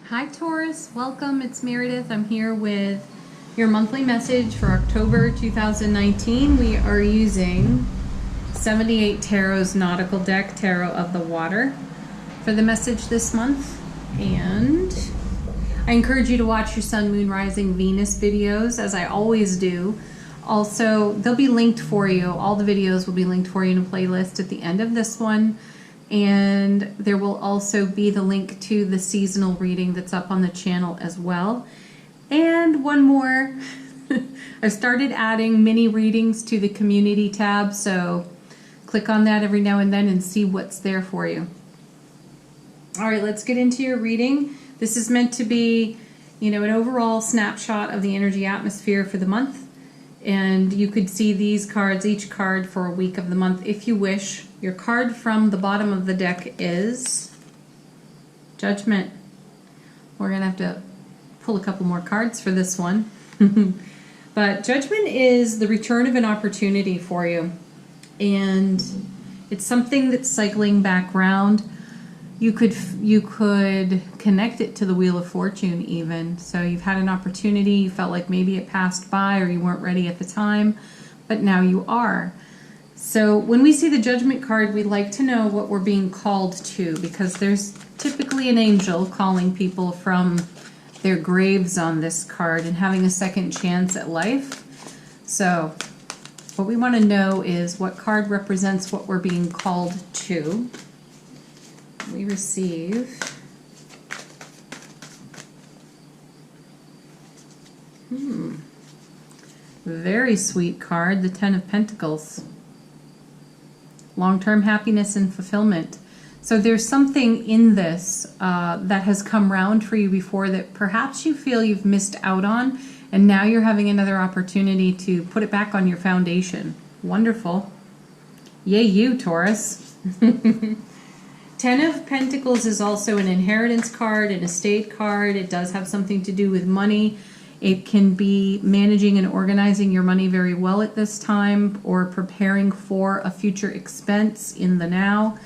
Hi Taurus, welcome. It's Meredith. I'm here with your monthly message for October 2019. We are using 78 Tarot's Nautical Deck, Tarot of the Water, for the message this month. And I encourage you to watch your Sun, Moon, Rising, Venus videos, as I always do. Also, they'll be linked for you. All the videos will be linked for you in a playlist at the end of this one. And there will also be the link to the seasonal reading that's up on the channel as well. And one more, I've started adding mini readings to the community tab, so click on that every now and then and see what's there for you. All right, let's get into your reading. This is meant to be, an overall snapshot of the energy atmosphere for the month. And you could see these cards, each card for a week of the month if you wish. Your card from the bottom of the deck is Judgment. We're going to have to pull a couple more cards for this one. But Judgment is the return of an opportunity for you. And it's something that's cycling back around. You could connect it to the Wheel of Fortune even. So you've had an opportunity, you felt like maybe it passed by or you weren't ready at the time, but now you are. So when we see the Judgment card, we like to know what we're being called to, because there's typically an angel calling people from their graves on this card and having a second chance at life. So what we want to know is what card represents what we're being called to. We receive very sweet card, the Ten of Pentacles. Long-term happiness and fulfillment. So there's something in this that has come round for you before that perhaps you feel you've missed out on, and now you're having another opportunity to put it back on your foundation. Wonderful. Yay you, Taurus. Ten of Pentacles is also an inheritance card, an estate card. It does have something to do with money. It can be managing and organizing your money very well at this time, or preparing for a future expense in the now.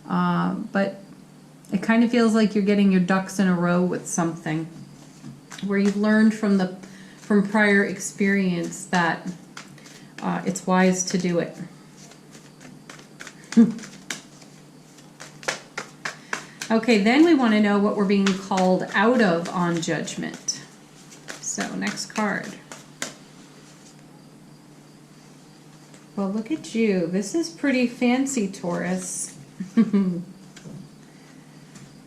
But it kind of feels like you're getting your ducks in a row with something, where you've learned from prior experience that it's wise to do it. Okay, then we want to know what we're being called out of on Judgment. So, next card. Well, look at you. This is pretty fancy, Taurus.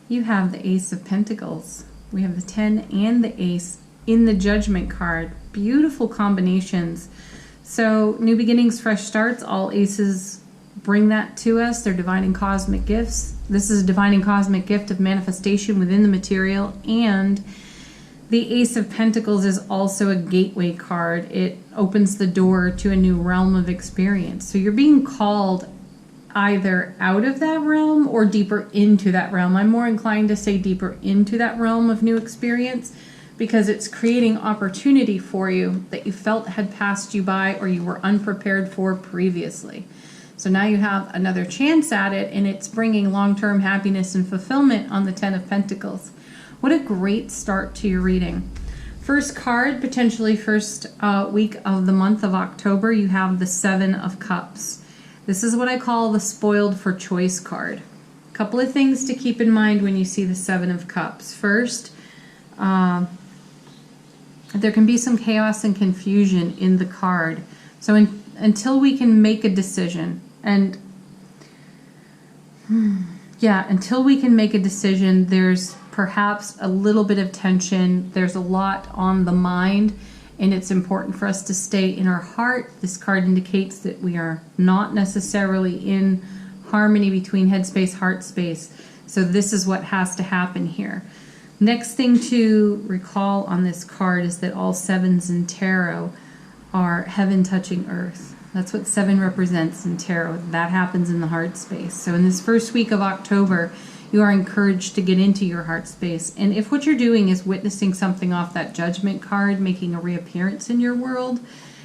You have the Ace of Pentacles. We have the 10 and the Ace in the Judgment card. Beautiful combinations. So, new beginnings, fresh starts. All aces bring that to us. They're divine and cosmic gifts. This is a divine and cosmic gift of manifestation within the material, and the Ace of Pentacles is also a gateway card. It opens the door to a new realm of experience. So you're being called either out of that realm or deeper into that realm. I'm more inclined to say deeper into that realm of new experience, because it's creating opportunity for you that you felt had passed you by or you were unprepared for previously. So now you have another chance at it, and it's bringing long-term happiness and fulfillment on the Ten of Pentacles. What a great start to your reading. First card, potentially first week of the month of October, you have the Seven of Cups. This is what I call the spoiled for choice card. A couple of things to keep in mind when you see the Seven of Cups. First, there can be some chaos and confusion in the card. So until we can make a decision, and until we can make a decision, there's perhaps a little bit of tension. There's a lot on the mind, and it's important for us to stay in our heart. This card indicates that we are not necessarily in harmony between head space, heart space. So this is what has to happen here. Next thing to recall on this card is that all sevens in tarot are heaven touching earth. That's what 7 represents in tarot. That happens in the heart space. So in this first week of October, you are encouraged to get into your heart space. And if what you're doing is witnessing something off that Judgment card making a reappearance in your world,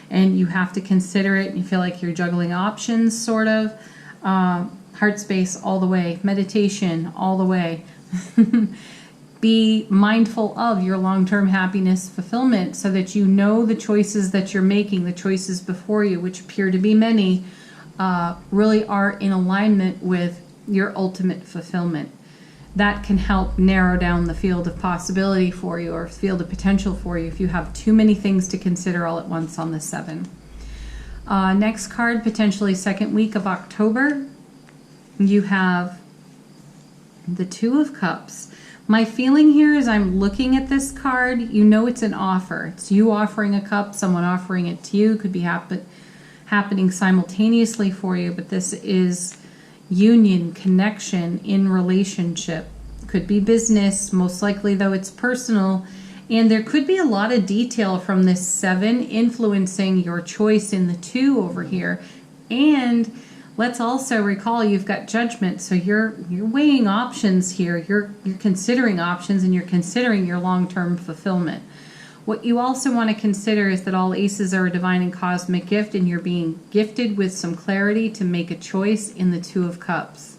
and you have to consider it, and you feel like you're juggling options, sort of, heart space all the way, meditation all the way. Be mindful of your long-term happiness fulfillment so that you know the choices that you're making, the choices before you, which appear to be many, really are in alignment with your ultimate fulfillment. That can help narrow down the field of possibility for you, or field of potential for you, if you have too many things to consider all at once on the 7. Next card, potentially second week of October, you have the 2 of Cups. My feeling here is I'm looking at this card, you know it's an offer. It's you offering a cup, someone offering it to you. Could be happening simultaneously for you, but this is union, connection in relationship. Could be business, most likely though it's personal. And there could be a lot of detail from this 7 influencing your choice in the 2 over here. And let's also recall you've got judgment, so you're weighing options here. You're considering options, and you're considering your long-term fulfillment. What you also want to consider is that all aces are a divine and cosmic gift, and you're being gifted with some clarity to make a choice in the 2 of Cups.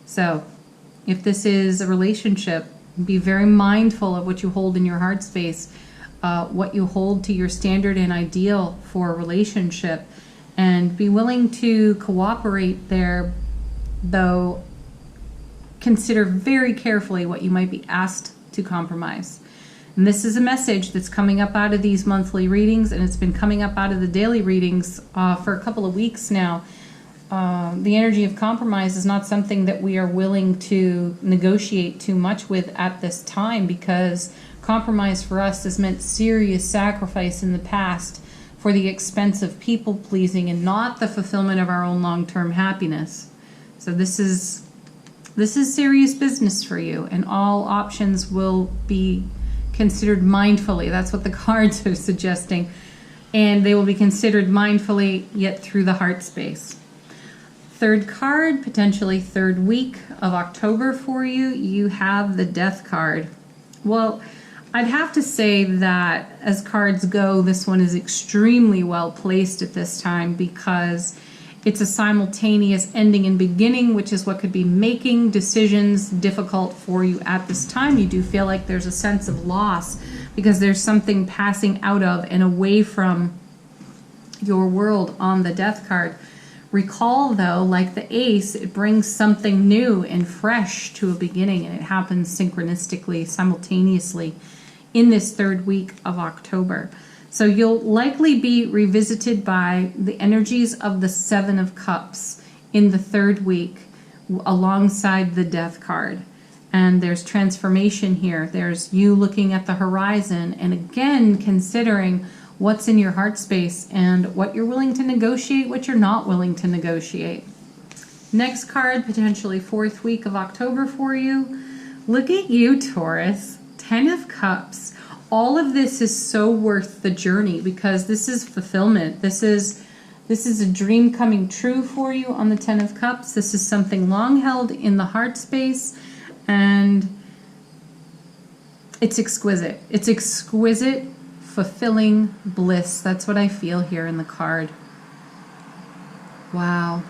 So if this is a relationship, be very mindful of what you hold in your heart space, what you hold to your standard and ideal for a relationship. And be willing to cooperate there, though consider very carefully what you might be asked to compromise. And this is a message that's coming up out of these monthly readings, and it's been coming up out of the daily readings for a couple of weeks now. The energy of compromise is not something that we are willing to negotiate too much with at this time, because compromise for us has meant serious sacrifice in the past for the expense of people pleasing and not the fulfillment of our own long-term happiness. So this is serious business for you, and all options will be considered mindfully. That's what the cards are suggesting. And they will be considered mindfully, yet through the heart space. Third card, potentially third week of October for you, you have the Death card. Well, I'd have to say that as cards go, this one is extremely well placed at this time, because it's a simultaneous ending and beginning, which is what could be making decisions difficult for you at this time. You do feel like there's a sense of loss because there's something passing out of and away from your world on the Death card. Recall, though, like the Ace, it brings something new and fresh to a beginning, and it happens synchronistically, simultaneously in this third week of October. So you'll likely be revisited by the energies of the 7 of Cups in the third week alongside the Death card. And there's transformation here. There's you looking at the horizon and again considering what's in your heart space and what you're willing to negotiate, what you're not willing to negotiate. Next card, potentially fourth week of October for you. Look at you, Taurus. 10 of Cups. All of this is so worth the journey, because this is fulfillment. This is a dream coming true for you on the 10 of Cups. This is something long held in the heart space, and it's exquisite. It's exquisite, fulfilling bliss. That's what I feel here in the card. Wow.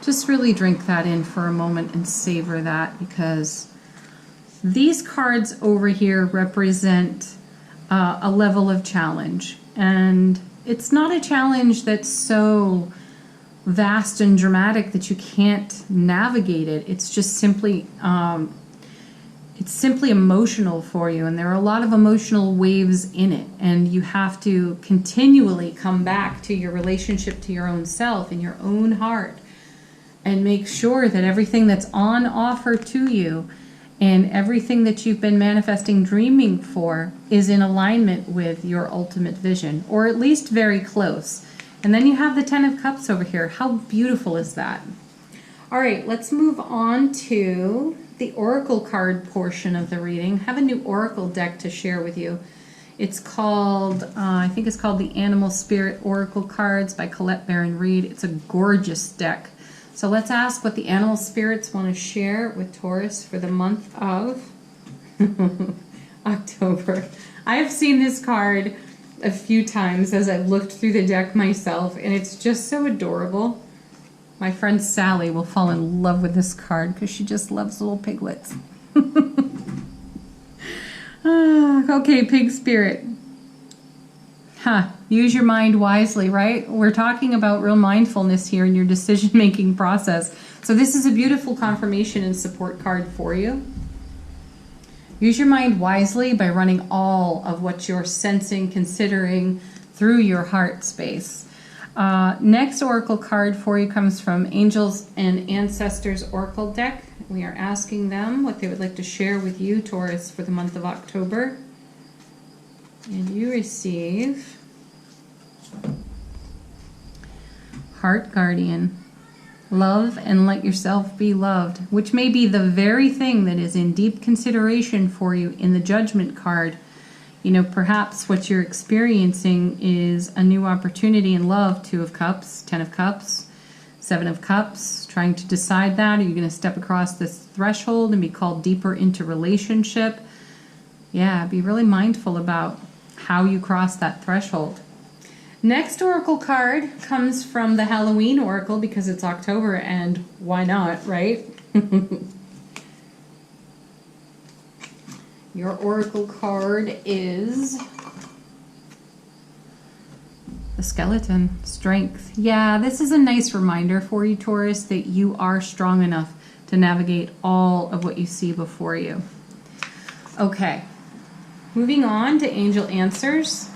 Just really drink that in for a moment and savor that, because these cards over here represent a level of challenge, and it's not a challenge that's so vast and dramatic that you can't navigate it. It's just simply emotional for you, and there are a lot of emotional waves in it, and you have to continually come back to your relationship to your own self and your own heart and make sure that everything that's on offer to you and everything that you've been manifesting, dreaming for, is in alignment with your ultimate vision, or at least very close. And then you have the 10 of Cups over here. How beautiful is that? All right, let's move on to the Oracle card portion of the reading. I have a new Oracle deck to share with you. It's called, I think it's called the Animal Spirit Oracle Cards by Colette Baron Reed. It's a gorgeous deck. So let's ask what the animal spirits want to share with Taurus for the month of October. I have seen this card a few times as I've looked through the deck myself, and it's just so adorable. My friend Sally will fall in love with this card because she just loves little piglets. Okay, pig spirit. Use your mind wisely, right? We're talking about real mindfulness here in your decision-making process. So this is a beautiful confirmation and support card for you. Use your mind wisely by running all of what you're sensing, considering through your heart space. Next oracle card for you comes from Angels and Ancestors Oracle deck. We are asking them what they would like to share with you, Taurus, for the month of October. And you receive Heart Guardian. Love and let yourself be loved, which may be the very thing that is in deep consideration for you in the Judgment card. You know, perhaps what you're experiencing is a new opportunity in love. 2 of Cups, 10 of Cups, 7 of Cups. Trying to decide that. Are you going to step across this threshold and be called deeper into relationship? Yeah, be really mindful about how you cross that threshold. Next oracle card comes from the Halloween oracle because it's October and why not, right? Your oracle card is the Skeleton. Strength. Yeah, this is a nice reminder for you, Taurus, that you are strong enough to navigate all of what you see before you. Okay, moving on to Angel Answers.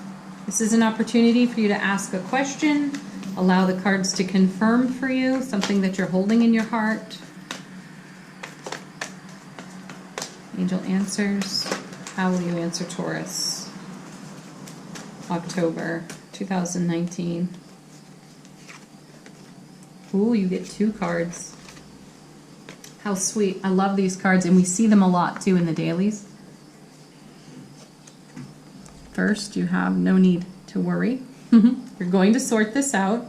This is an opportunity for you to ask a question, allow the cards to confirm for you something that you're holding in your heart. Angel Answers. How will you answer Taurus? October 2019. Ooh, you get 2 cards. How sweet. I love these cards, and we see them a lot too in the dailies. First, you have no need to worry. You're going to sort this out.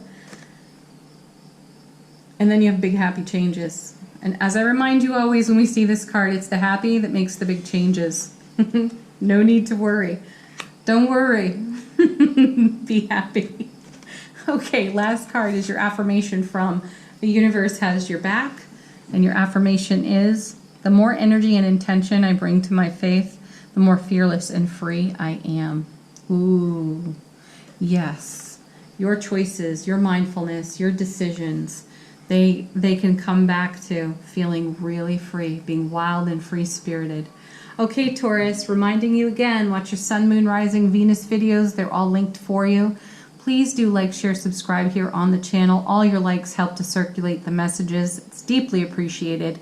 And then you have big happy changes. And as I remind you always when we see this card, it's the happy that makes the big changes. No need to worry. Don't worry. Be happy. Okay, last card is your affirmation from the universe has your back. And your affirmation is, the more energy and intention I bring to my faith, the more fearless and free I am. Ooh, yes. Your choices, your mindfulness, your decisions, they can come back to feeling really free, being wild and free-spirited. Okay, Taurus, reminding you again, watch your Sun, Moon, Rising, Venus videos. They're all linked for you. Please do like, share, subscribe here on the channel. All your likes help to circulate the messages. It's deeply appreciated.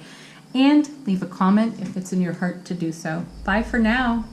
And leave a comment if it's in your heart to do so. Bye for now.